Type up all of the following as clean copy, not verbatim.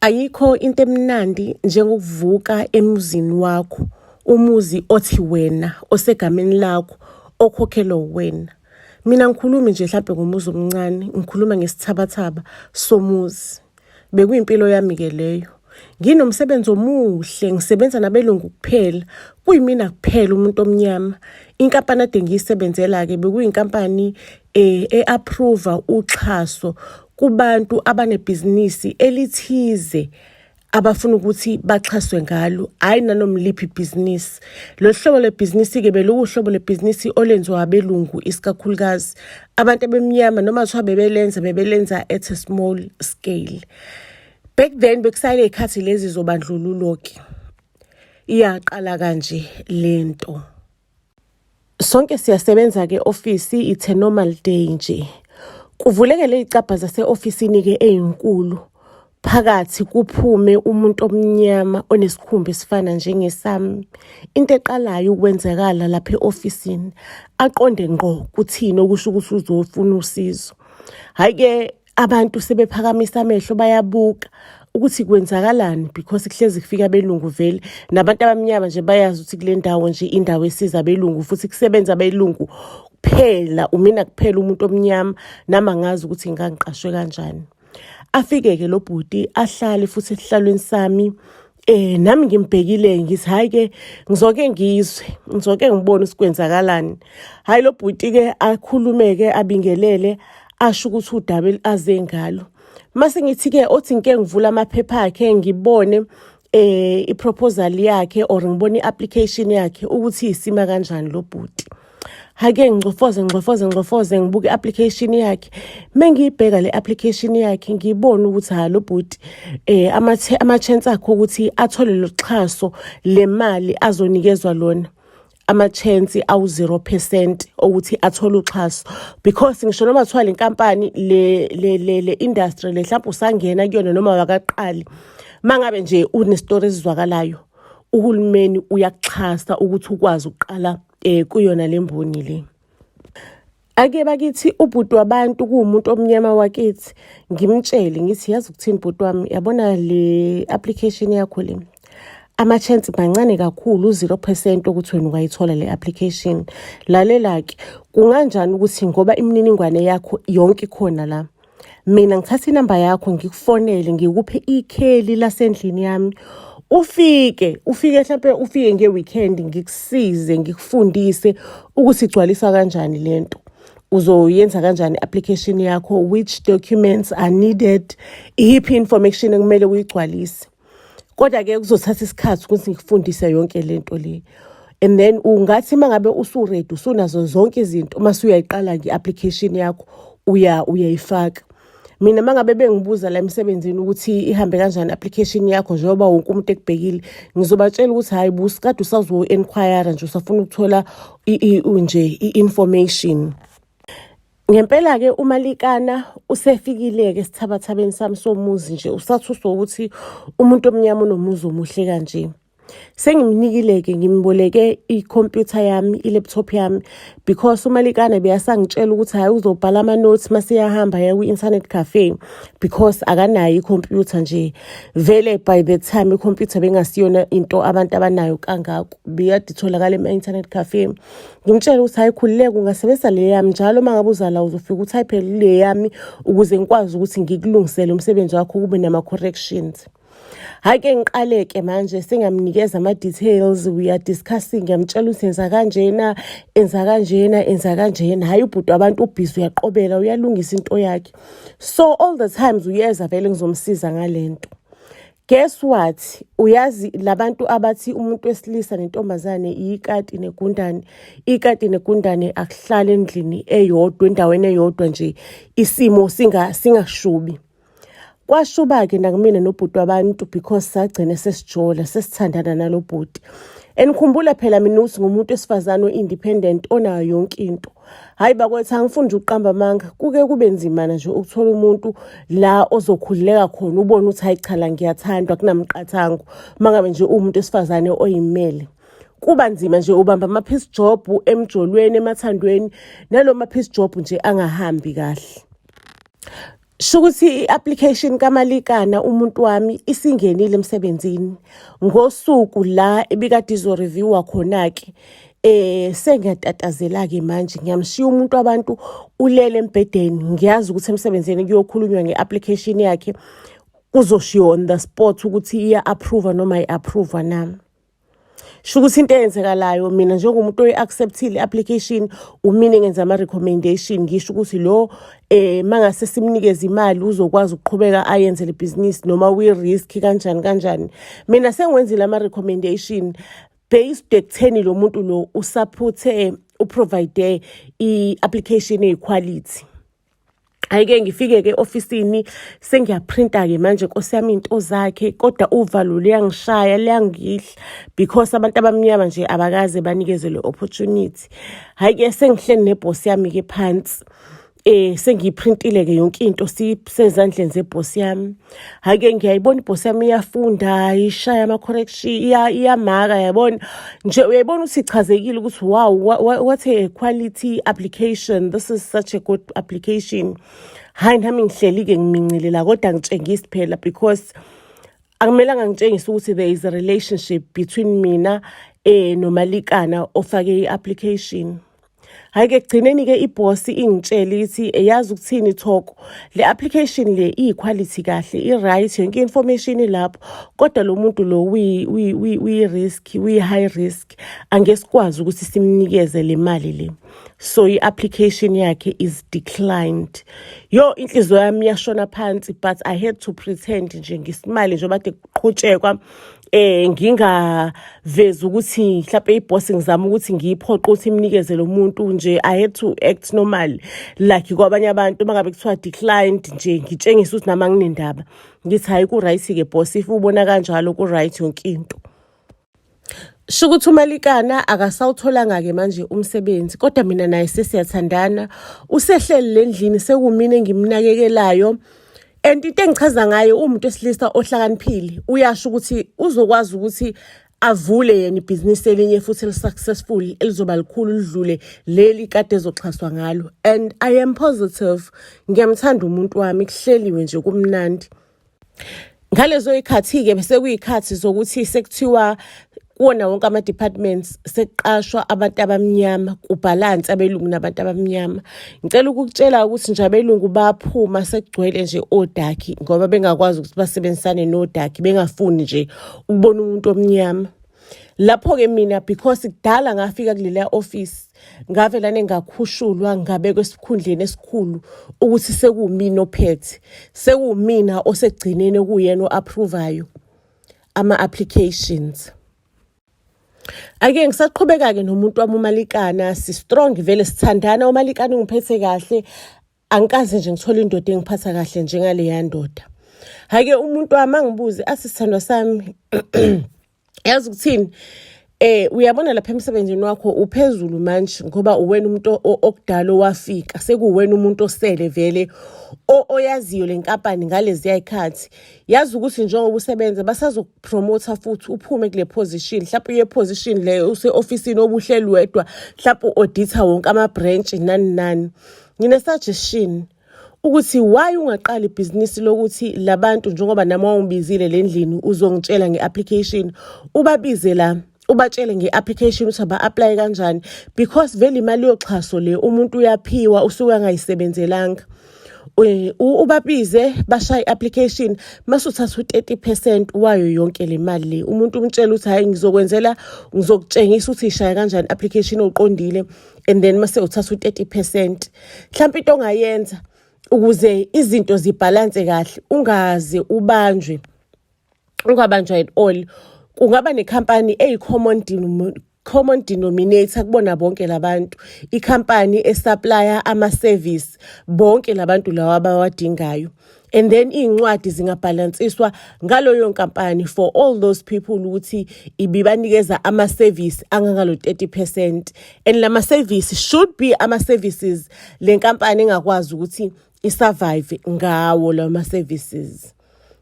Ayikho into emnandi njengokuvuka emuzini wakho, umuzi othi wena, osegameni lakho, okhokhelwa wena. Mina ngikhulumi nje mhlambe ngomuzi omncane, ngikhuluma ngesithabathaba somuzi. Bekuyimpilo yami ke leyo. Nginomsebenzi omuhle, ngisebenza nabelungu kuphela. Kuyimina kuphela umuntu omnyama. Inkampani ade ngiyisebenzela ke bekuyinkampani approve uxhaso kubantu abanebhizinisi elithize abafuna ukuthi baxhaswe ngalo, hayi nanomliphi ibhizinisi. Lo hlobo lebhizinisi ke beluhlobo lebhizinisi olenziwa abelungu isikakhulukazi. Abantu abemnyama noma kuthiwa bebelenza at a small scale. Back then bekusayile ikhathi lezi zobandlululo ke. Iyaqala kanje lento. Sonke siyasebenza ke office, it's a normal day nje. Kuvulekele icabha zase-ofisini ke ezinkulu. Phakathi kuphume umuntu omnyama onesikhumba esifana njengesami. Into eqalayo ukwenzakala lapha e-ofisini, aqonde ngqo kuthini okusho ukuthi uzofuna usizo. Hayi ke abantu sebephakamisa amehlo bayabuka ukuthi kwenzakalani because kuhlezi kufika abelungu vele nabantu abamnyama nje bayazi ukuthi kule ndawo nje indawo esiza abelungu futhi kusebenza abelungu kuphela, umina kuphela umuntu omnyama, nama ngazi ukuthi ngangiqashwe kanjani. Afike ke lo bhuti ahlale futhi esihlalweni sami, nami ngimbhekile ngithi hayi ke ngizoke ngibone sikwenzakalani. Hayi lo bhuti ke akhulume ke abingelele asho ukuthi udaba aze ngalo. Mase ngithi ke othi ngike ngivula amaphepha akhe ngibone iproposal yakhe or ngibone iapplication yakhe ukuthi isima kanjani lo bhuti. Hake ngcofoze ngibuke iapplication yakhe. Mengiyibheka le application yakhe ngibona ukuthi lo bhuti ama-chance akhe ukuthi athole lo xhaso le mali azonikezwa lona. Ama-chance awu 0% ukuthi athole uxhaso because ngisho noma kuthiwa le nkampani le industry le mhlawumbe usangena kuyona noma wakaqali, mangabe nje unestory ezizwakalayo, uhulumeni uyakuxhasa ukuthi ukwazi ukuqala kuyona lemboni le. Ake bakithi ubhuti wabantu kuumuntu omnyama wakithi, ngimtshele ngithi yazi ukuthini bhuti wami, yabona le application yakho le, ama-chance mancane kakhulu 0% ukuthi wena ungayithola le application. Lalela ke kunganjani ukuthi ngoba imininingwane yakho yonke ikhona la, mina ngithatha inamba yakho ngikufonele ngikuphe ikheli lasendlini yami, ufike mhlawumbe ufike ngeweekend ngikusize ngikufundise ukuthi igcwaliswa kanjani lento, uzoyenza kanjani application yakho, which documents are needed, iyiphi information ekumele uyigcwalise. Kodwa ke kuzothatha isikhathi ukuthi ngikufundise yonke lento le. And then ungathi mangabe usuready usunazo zonke izinto, mase uyayiqala ngeapplication yakho uyayifaka. Mina mangabe bengibuza la emsebenzini ukuthi ihambe kanjani application yakho njengoba wonke umuntu ekubhekile, ngizobatshela ukuthi hayi busikade usazo inquire nje usafuna ukuthola i-information. Ngempela ke uMalikana usefikile ke sithabathabeni sami somuzi nje, usathuso ukuthi umuntu omnyama unomuzi omuhle kanje. Sengimnikile ke ngimboleke i-computer yami, i-laptop yami because uMalikana beyasangitshela ukuthi hayi uzobhala ama-notes mase yahamba ya ku-internet cafe because akanayo i-computer nje. Vele by the time i-computer bengasiyona into abantu abanayo kangako, beyade itholakala ema-internet cafe. Ngimtshela ukuthi hayi khulileke ungasebenzisa le yami njalo mangabe uzala uzofika utype le yami ukuze ngikwazi ukuthi ngikulungisele umsebenzi wakho kube nama-corrections. Hayi ke ngiqaleke manje sengamnikeza ama-details, we are discussing, ngiyamtshela ukuthi enza kanjena. Hayi ubhuti wabantu ubhizi uyaqobela uyalungisa into yakhe. So all the times uyeza vele ngizomsiza ngalento. Guess what? Uyazi labantu abathi umuntu wesilisa nentombazane ikati negundane. Ikati negundane akuhlala endlini eyodwa endaweni eyodwa nje isimo singashubi. Kwashuba ke nakumina nobhuti wabantu because sagcina sesijola sesithandana nalo bhuti. Enikhumbula phela mina uthi ngumuntu wesifazane o-independent onayo yonke into. Hayi bakwethu angifuni nje uqamba amanga, kuke kube nzima nje ukuthola umuntu la ozokhulileka khona ubone ukuthi hayi cha la ngiyathandwa kunamqathango. Mangabe nje umuntu wesifazane oyimele, kuba nzima nje ubamba ama-piece job emjolweni emathandweni, nalo ma-piece job nje angahambi kahle. Shukuthi i-application kaMalikana umuntu wami isingenile emsebenzini ngosuku la ebikade izo-review-wa khona-ke. Sengiyatatazela-ke manje ngiyamshiya umuntu wabantu ulele embhedeni, ngiyazi ukuthi emsebenzini kuyokhulunywa nge-application yakhe, kuzoshiwo on the spot ukuthi iya-approve noma ayi-approve nami. Shukuthi into eyenzekalayo mina njengomuntu oyi-acceptile i-application, umine ngenza ama-recommendation ngisho ukuthi lo mangase simnikeze imali uzokwazi ukuqhubeka ayenze le business noma uyi-risk kanjani. Mina sengwenzile ama-recommendation based ekutheni lo muntu lo usupport uprovide i-application equality. Ayike ngifike-ke ofisini sengiyaprinta-ke manje Nkosi yami into zakhe, kodwa uvalo liyangishaya liyangidla because abantu abamnyama nje abakaze banikeze le opportunity. Hayi-ke sengihleli nebhosi yami-ke phansi. Sengiyiprintile-ke yonke into sisezandleni zebhosi yami. Hayi-ke ngiyayibona ibhosi yami iyafunda, ishaya ama-correction, iyamaka yabona. Nje uyayibona ukuthi ichazekile ukuthi wow, what a quality application. This is such a good application. Hayi nami ngihleli-ke ngimincile la kodwa ngitshengisi phela because akumelanga ngitshengise ukuthi there is a relationship between mina noMalikana ofake i-application. Hayi-ke kugcineni-ke ibhosi ingitshela ithi yazi ukuthini Thoko, le application le iyi-quality kahle, i-right, yonke information ilapho, kodwa lo muntu lo uyi-risk, uyi-high risk, angesikwazi ukuthi simnikeze le mali le. So i-application yakhe is declined. Yo, inhliziyo yami yashona phansi, but I had to pretend nje ngisimile njengoba kade kuqhutshekwa. Ngingavezi ukuthi mhlawumbe ibhosi ngizama ukuthi ngiyiphoqe ukuthi imnikeze lo muntu nje. I had to act normal like kwabanye abantu mangabe kuthiwa declined nje ngitshengisa ukuthi nama nginendaba ngithi hayi ku-right-ke boss, if ubona kanjalo ku-right yonke into. Shukuthi uMalikana akasawutholanga-ke manje umsebenzi, kodwa mina naye sesiyathandana. Usehleli le ndlini sekumina engimnakekelayo. And into engichaza ngayo umuntu esilisa ohlakaniphile uyasho ukuthi uzokwazi ukuthi avule yena ibhizinisi elinye futhi eli-successful elizoba likhulu lidlule leli kade ezoxhaswa ngalo. And I am positive, ngiyamthanda umuntu wami, kuhleliwe nje kumnandi. Ngalezo ikhathi-ke bese kuyikhathi zokuthi sekuthiwa kuwona wonke ama-departments sekuqashwa abantu abamnyama, kubhalansi abelungu nabantu abamnyama. Ngicela ukukutshela ukuthi nje abelungu baphuma sekugcwele nje odakhi ngoba bengakwazi ukuthi basebenzisane nodakhi, bengafuni nje ukubona umuntu omnyama. Lapho-ke mina because kudala ngafika kulela office ngavelane ngakhushulwa ngabekwe esikhundleni esikhulu ukuthi sekuwumina ophethe, sekuwumina osegcineni kuyena o-approvayo ama-applications. Ake ngisaqhubeka-ke nomuntu wami uMalikana, si-strong vele sithandana. uMalikana ungiphethe kahle, angikaze nje ngithola indoda engiphatha kahle njengaleya ndoda. Hayi-ke umuntu wami angibuze athi sithandwa sami yazi ukuthini, uyabona lapha emsebenzini wakho uphezulu manje ngoba uwena umuntu okudala owafika, sekuwena umuntu osele vele oyaziyo le nkampani ngalezi ayikhathi. Yazi ukuthi njengoba usebenza basazokupromotha futhi uphume kule position, mhlawumbe uye position le use-ofisini obuhleli wedwa, mhlawumbe u-auditor wonke ama-branch nani. Ngine-suggestion ukuthi why ungaqali ibhizinisi lokuthi labantu njengoba nama ungibizile le ndlini uzongitshela nge-application, ubabize la ubatshele nge-application ukuthi aba-apply kanjani, because vele imali yoxhaso le umuntu uyaphiwa usuke angayisebenzelanga. Ubabize bashaye i-application masuthatha u-30% wayo yonke le mali le. Umuntu umtshela ukuthi hayi ngizokutshengisa ukuthi ishaya kanjani application oqondile, and then mase uthatha u-30%. Mhlawumbe into ongayenza ukuze izinto zibhalanse kahle, ungabanjwa at all, kungaba nekhampani common denominator kubona bonke labantu, ikhampani esupplya ama-service bonke labantu lawa abawadingayo. And then iy'ncwadi zingabhalansiswa ngaloyo nkampani for all those people ukuthi ibibanikeza ama-service angangalo 30%. And lama-service should be ama-services le nkampani engakwazi ukuthi isurvive ngawo lawo ma-services.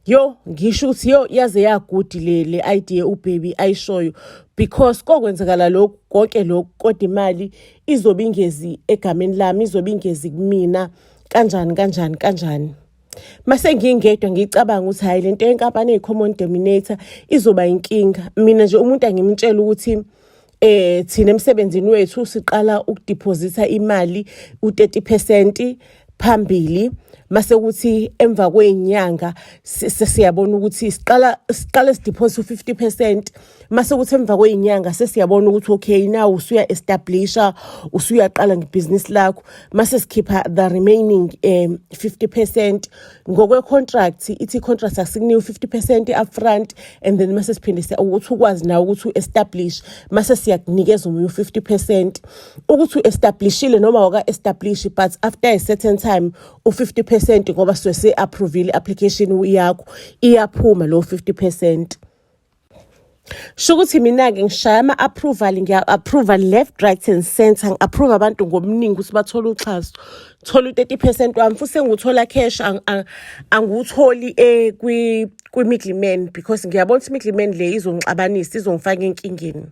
Yo, ngisho ukuthi yaze yagudi le idea ubaby ayishoyo, because kokwenzakala lokho konke lokho kodwa imali izobe ingezi egameni lami, izobe ingezi kumina kanjani. Mase ngingedwa ngicabanga ukuthi hayi lento yenkampani eyi-common denominator izoba inkinga. Mina nje umuntu angimtshela ukuthi thina emsebenzini wethu siqala ukudeposita imali u-30% phambili, mase kuthi emva kweinyanga sesiyabona ukuthi siqala sideposit u-50%, mase kuthi emva kweinyanga sesiyabona ukuthi okay now usuya establisha, usuyaqala ngebhizinisi lakho, mase sikhipha the remaining 50%. Ngokwe contract ithi contract asikunika u-50% upfront, and then mase siphinde ukuthi ukwazi nawe ukuthi u-establish, mase siyakunikeza omunye u-50% ukuthi u-establishile noma waka-establish, but after a certain time u-50% ngoba se-approve application yakho iyaphuma lo 50%. Sho ukuthi mina-ke ngishaya ama-approval, ngiya-approva left, right and center, ngi-approve abantu ngobuningi ukuthi bathole uxhaso. Thola u-30% wami futhi senguthola cash, angutholi kwi-middleman because ngiyabona ukuthi middleman le izongixabanisa, izongifaka enkingeni.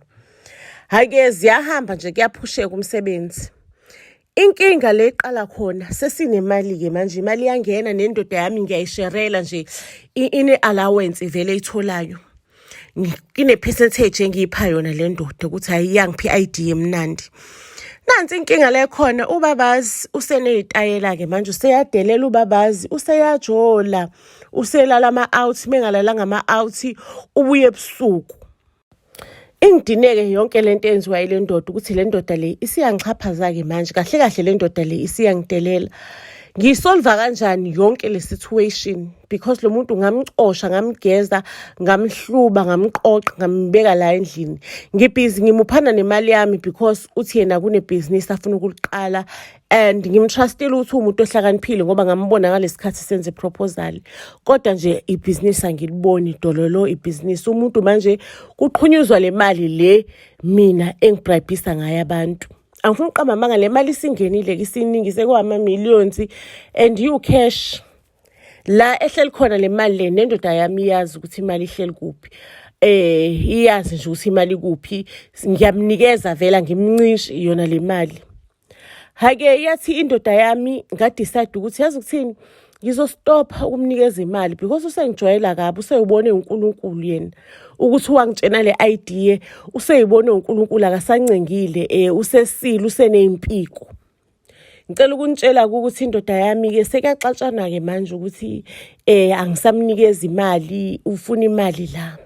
Hhayi-ke ziyahamba nje, kuyaphusheka umsebenzi. Inkinga le iqala khona sesinemali-ke manje, imali yangena nendoda yami ngiyayisherela nje, ine-allowance vele itholayo. Ine-percentage engiyipha yona le ndoda ukuthi hayi yangiphi i-idea emnandi. Nansi inkinga le khona, ubabazi useney'tayela-ke manje, useyadelela ubabazi, useyajola, uselala ama-out, mengalalanga ama-out ubuye ebusuku. Ingidineke yonke lento enziwa ile ndoda ukuthi le ndoda le isiyangichaphaza-ke manje, kahle kahle le ndoda le isiyangidelela. Ngiyisolva kanjani yonke le situation because lo muntu ngamcosha, ngamgeza, ngamhluba, ngamqoqa, ngambeka la endlini. Ngibhizi ngimuphana nemali yami because uthi yena kunebhizinisi afuna ukuliqala, and ngimtrustile ukuthi umuntu ohlakaniphile ngoba ngambona ngalesikhathi senze proposal. Kodwa nje ibhizinisi angiliboni dololo ibhizinisi. Umuntu manje kuqhunyuzwa le mali le mina engibribhisa ngayo abantu. Angifuni uqamba amanga, le mali isingenile isiningi sekwama-millions and you cash. La ehleli khona le mali le nendoda yami iyazi ukuthi imali ihleli kuphi. Iyazi nje ukuthi imali kuphi. Ngiyamnikeza vela ngimncishe yona le mali. Hake yathi indoda yami ngadecide ukuthi yazi ukuthini, ngizostopha ukumnikeza imali because usengijwayela kabi, useyibone uNkulunkulu yena ukuthi wangitshena le idea, useyibone uNkulunkulu akasancengile, usesile, usenempiko. Ngicela ukunitshela ukuthi indoda yami-ke sekuyaxatshana-ke manje ukuthi angisamnikeza imali, ufuna imali la.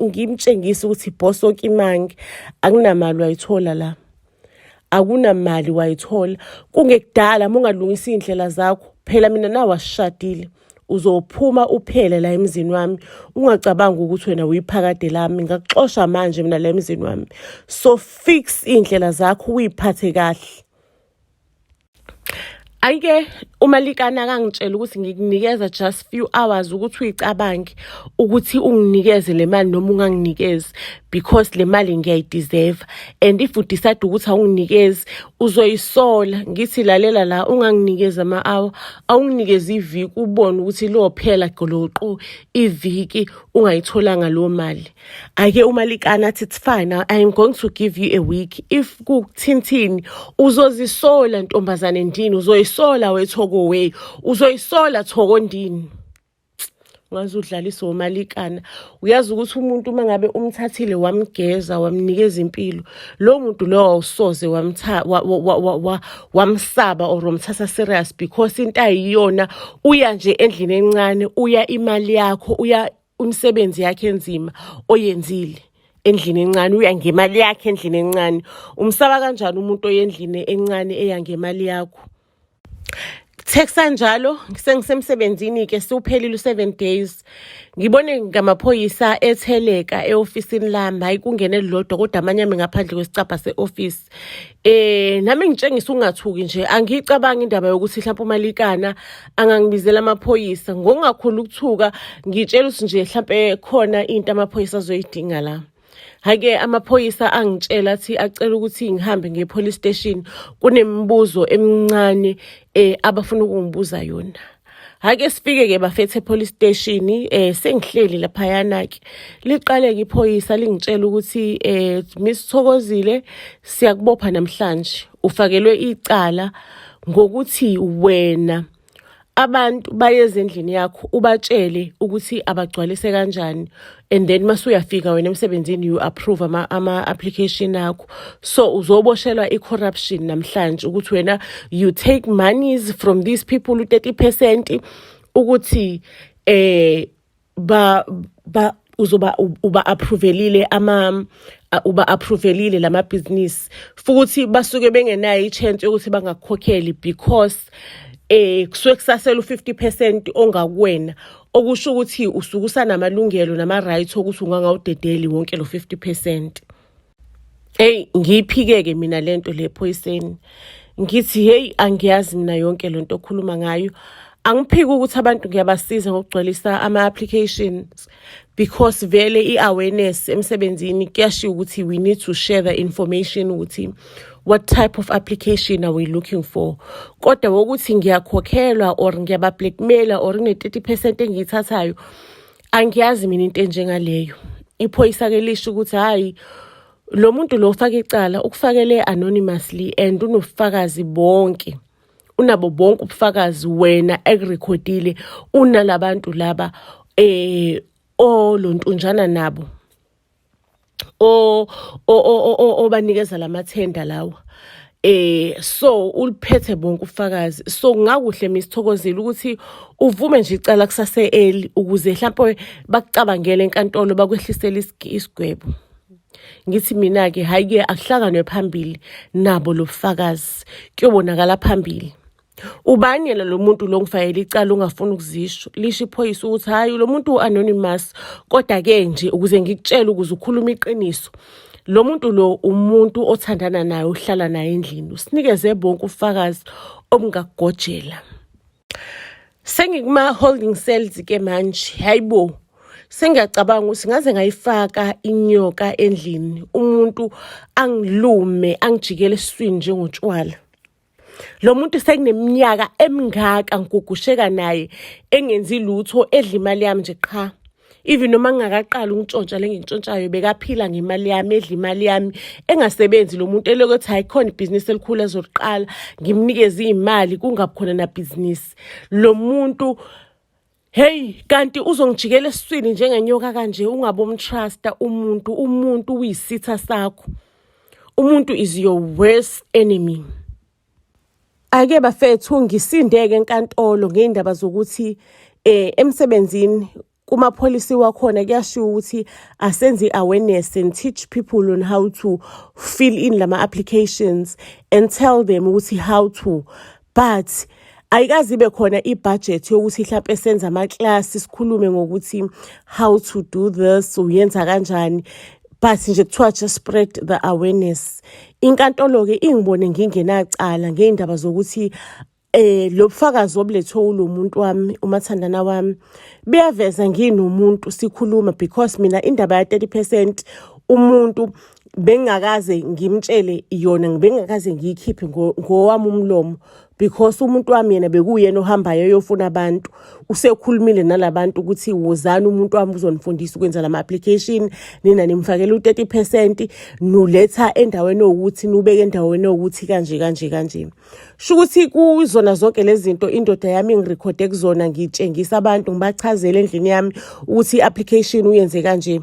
Ngimtshengisa ukuthi boss okimangi akunamali wayithola la. Akunamali wayithola. Kungekudala mungalungisa indlela zakho, phela mina nawe asishadile. Uzophuma uphele la emzini wami. Ungacabanga ukuthi wena uyiphakade lami, ngakuxosha manje mina la emzini wami. So fix indlela zakho, uyiphathe kahle. Ayike umalikana akangitshela ukuthi ngikunikeza just few hours ukuthi uyicabange ukuthi unginikeze le mali noma unganginikezi because le mali ngiyayideserve, and if you decide ukuthi awunginikezi uzoyisola. Ngithi lalela la, unganginikeza ama-hour, awunginikeze iviki ubone ukuthi lophela goloqo iviki ungayitholanga lo mali. Ayike umalikana athi it's fine, I am going to give you a week. If kuthintini uzozisola ntombazane ndini, uzoyisola wethoko we, uzoyisola thoko ndini. Ngazi udlalisa umalikana. Uyazi ukuthi umuntu mangabe umthathile wamgeza wamnikeza impilo, lo muntu lo awusoze wamsaba or umthatha serious because into ayiyona. Uya nje endlini encane, uya imali yakho, uya umsebenzi yakhe enzima oyenzile endlini encane, uya ngemali yakhe endlini encane. Umsaba kanjani umuntu oyendlini encane eya ngemali yakho? Teksa njalo sengisemsebenzini-ke siwuphelile u7 days. Ngibone ngamaphoyisa etheleka e-ofisini lami, hayi kungene elilodwa kodwa amanye ami ngaphandle kwesicabha se-office. Nami ngitshengisa ungathuki nje, angicabanga indaba yokuthi mhlawumbe umalikana angangibizela amaphoyisa. Ngokungakhulu ukuthuka ngitshela ukuthi nje mhlawumbe khona into amaphoyisa azoyidinga la. Hake amaphoyisa angitshela athi acela ukuthi ngihambe nge-police station, kunemibuzo emincane abafuna ukungibuza yona. Hake sifike-ke bafethe police station, sengihleli laphayana-ke. Liqale-ke iphoyisa lingitshela ukuthi Miss Thokozile siyakubopha namhlanje, ufakelwe icala ngokuthi wena abantu bayeze endlini yakho ubatshele ukuthi abagcwalise kanjani, and then masuyafika wena emsebenzini you approve ama-application akho. So uzoboshelwa i-corruption namhlanje ukuthi wena you take monies from these people u-30% ukuthi uba-approvelile lama-business, futhi basuke bengenayo i-chance yokuthi bangakukhokheli because kusuke kusasela u-50% ongakuwena, okusho ukuthi usuke usanamalungelo nama-rights ukuthi ungangawudedeli wonke lo 50%. Ngiyiphike-ke mina lento le phoyiseni, ngithi angiyazi mina yonke lento okhuluma ngayo. Angiphiki ukuthi abantu ngiyabasiza ngokugcwalisa ama-applications because vele i-awareness emsebenzini kuyashiwo ukuthi we need to share the information ukuthi what type of application are we looking for. Kodwa wokuthi ngiyakhokhelwa or ngiyaba-blackmaila or ngine-30% engiyithathayo, angiyazi mina into enjengaleyo. Iphoyisa-ke lisho ukuthi hayi, lo muntu lo ufaka icala ukufakele anonymously and unobufakazi bonke. Unabo bonke ubufakazi wena ekurekhodile, unalabantu laba olontunjana nabo obanikeza lamathenda lawa. So uliphethe bonke ubufakazi. So ngakuhle Msithokozile ukuthi uvume nje icala kusase early ukuze mhlawumbe bakucabangele enkantolo bakwehlisela isigwebo. Ngithi mina-ke hayi-ke akuhlanganwe phambili nabo lobufakazi, kuyobonakala phambili. Ubani yena lo muntu lo ngifayela icala ungafuna ukuzisho? Lisho iphoyisa ukuthi hayi lo muntu u-anonymous, kodwa-ke nje ukuze ngikutshele ukuze ukhuluma iqiniso, lo muntu lo umuntu othandana naye, uhlala naye endlini, usinikeze bonke ubufakazi obungakugojela. Sengikuma-holding cells-ke manje, hayibo, sengiyacabanga ukuthi ngaze ngayifaka inyoka endlini, umuntu angilume angijikele esiswini njengotshwala. Lo muntu sekuneminyaka emingaka ngigugusheka naye engenzi lutho, edla imali yami nje qha. Even noma ngingakaqala ungitshontsha lengintshontshayo bekaphila ngemali yami, edla imali yami, engasebenzi lo muntu elokuthi hayi khona ibhizinisi elikhulu ezoqala ngimnikeze imali kungabi khona na business. Lo muntu kanti uzongijikela esiswini njengenyoka kanje, ungabe umtrusta umuntu uyisitha sakho. Umuntu is your worst enemy. Ake bafethu ngisindeke enkantolo ngeindaba zokuthi emsebenzini kumapholisi wakhona kuyashiwo ukuthi asenze awareness and teach people on how to fill in lama applications and tell them ukuthi how to, but ayikazi ibe khona i-budget yokuthi mhlawumbe senze ama-class sikhulume ngokuthi how to do this, uyenza kanjani. But nje kuthiwa just spread the awareness. Inkantolo-ke ingibone ngingenacala ngeindaba zokuthi lo bufakazi obulethwe ulo muntu wami, umathandana wami, buyaveza nginomuntu sikhuluma because mina indaba ya 30% umuntu bengakaze ngimtshele yona, bengakaze ngiyikhiphe ngowami umlomo because umuntu wami yena bekuyena ohambayo eyofuna abantu. Usekhulumile nalabantu ukuthi wozani umuntu wami uzonifundisa ukwenza lama application, nina nimfakela u30%, nuletha endaweni ukuthi nubeke endaweni ukuthi kanje. Shukuthi kuzona zonke lezi zinto indoda yami ngirekhode kuzona, ngitshengisa abantu, ngibachazela endlini yami ukuthi application uyenze kanje.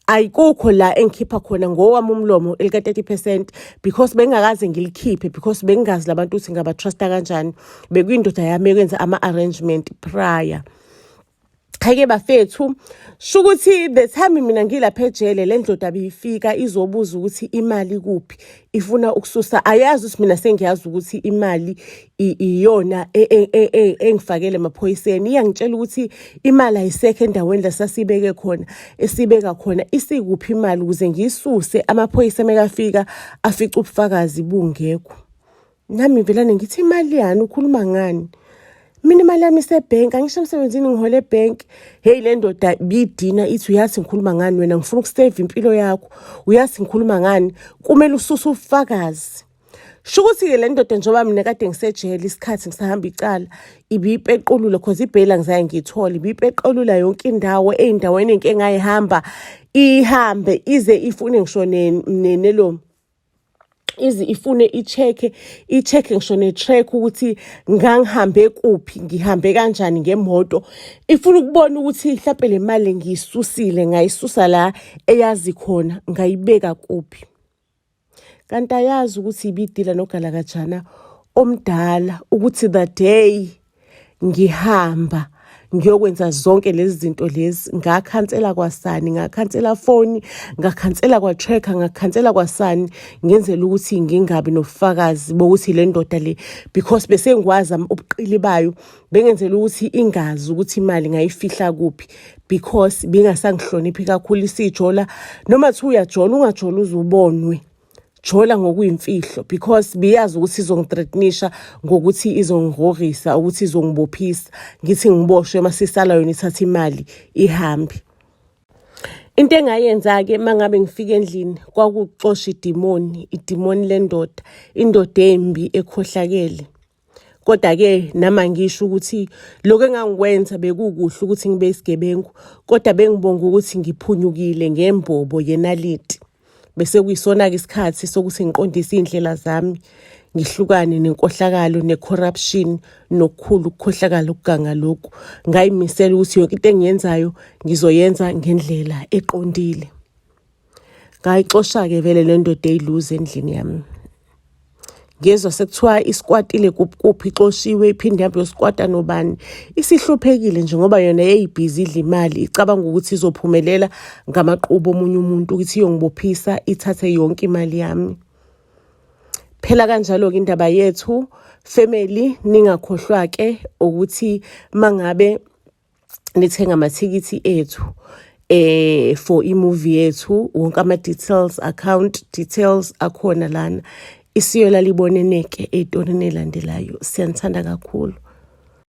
Ayikukho la engikhipha khona ngowami umlomo elika 30% because bengakaze ngilikhiphe because bengazi labantu ukuthi ngabatrusta kanjani. Bekuyindoda yami ekwenza ama-arrangement prior. Khake bafethu, shukuthi the time mina ngilapha ejele le ndoda biyifika izobuza ukuthi imali kuphi, ifuna ukususa. Ayazi ukuthi mina sengiyazi ukuthi imali iyona engifakele emaphoyiseni. Iyangitshela ukuthi imali ayisekho endaweni la sasibeke khona, esibeka khona isikuphi imali ukuze ngiyisuse amaphoyisa mekafika afica ubufakazi bungekho. Nami velane ngithi imali yani, ukhuluma ngani? Mina imali yami isebhenki, angisho emsebenzini ngihole ebhenki. Le ndoda bidina ithi uyathi ngikhuluma ngani wena, ngifuna ukusave impilo yakho, uyathi ngikhuluma ngani, kumele ususe ubufakazi. Shukuthi-ke le ndoda njengoba mina kade ngisejele isikhathi ngisahamba icala, ibiyipequlula cause ibhela ngizaye ngiyithole, ibiyipequlula yonke indawo ey'ndaweni enke ngayihamba, ihambe ize ifune ngisho nelo izi ifune i-check ngisho ne-track ukuthi ngangihambe kuphi, ngihambe kanjani ngemoto. Ifuna ukubona ukuthi mhlawumbe le mali ngiyisusile, ngayisusa la eyazi khona, ngayibeka kuphi. Kanti ayazi ukuthi ibidila nogalakajana omdala ukuthi the day ngihamba ngiyokwenza zonke lezi zinto lezi, ngakhansela kwasani, ngakhansela phone, ngakhansela kwa-tracker, ngakhansela kwasani, ngenzela ukuthi ngingabi nobufakazi bokuthi le ndoda le, because bese ngikwazi ubuqili bayo, bengenzela ukuthi ingazi ukuthi imali ngayifihla kuphi, because bingasangihloniphi kakhulu isijola. Noma thi uyajola ungajola uzubonwe, jola ngokuyimfihlo, because biyazi ukuthi izongithreatenisha ngokuthi izongihorisa, ukuthi izongibophisa, ngithi ngiboshwe masisala yona ithatha imali ihambe. Into engayenza-ke mangabe ngifika endlini kwakuxosha idimoni lendoda, indoda embi ekhohlakele. Kodwa-ke nama ngisho ukuthi lokho engangikwenza bekukuhle ukuthi ngibe isigebengu, kodwa bengibonga ukuthi ngiphunyukile ngembobo yenaliti. Bese kuyisona-ke isikhathi sokuthi ngiqondise iy'ndlela zami, ngihlukane nenkohlakalo, ne-corruption, nokukhulu ukukhohlakala ukuganga lokhu. Ngayimisela ukuthi yonke into engiyenzayo ngizoyenza ngendlela eqondile. Ngayixosha-ke vele le ndoda eyiluze endlini yami. Ngezwa sekuthiwa isikwatile kuphi, ixoshiwe, iphinde ihambe yosikwata nobani. Isihluphekile nje ngoba yona yayibhizi idla imali, icabanga ukuthi izophumelela ngamaqhubu omunye umuntu ukuthi iyongibophisa, ithathe yonke imali yami. Phela kanjalo-ke indaba yethu, family, ningakhohlwa-ke ukuthi mangabe nithenga amathikithi ethu for i-movie yethu, wonke ama-details, account details akhona lana. Isiyo laliboneneke ey'torini elandelayo. Siyanithanda kakhulu.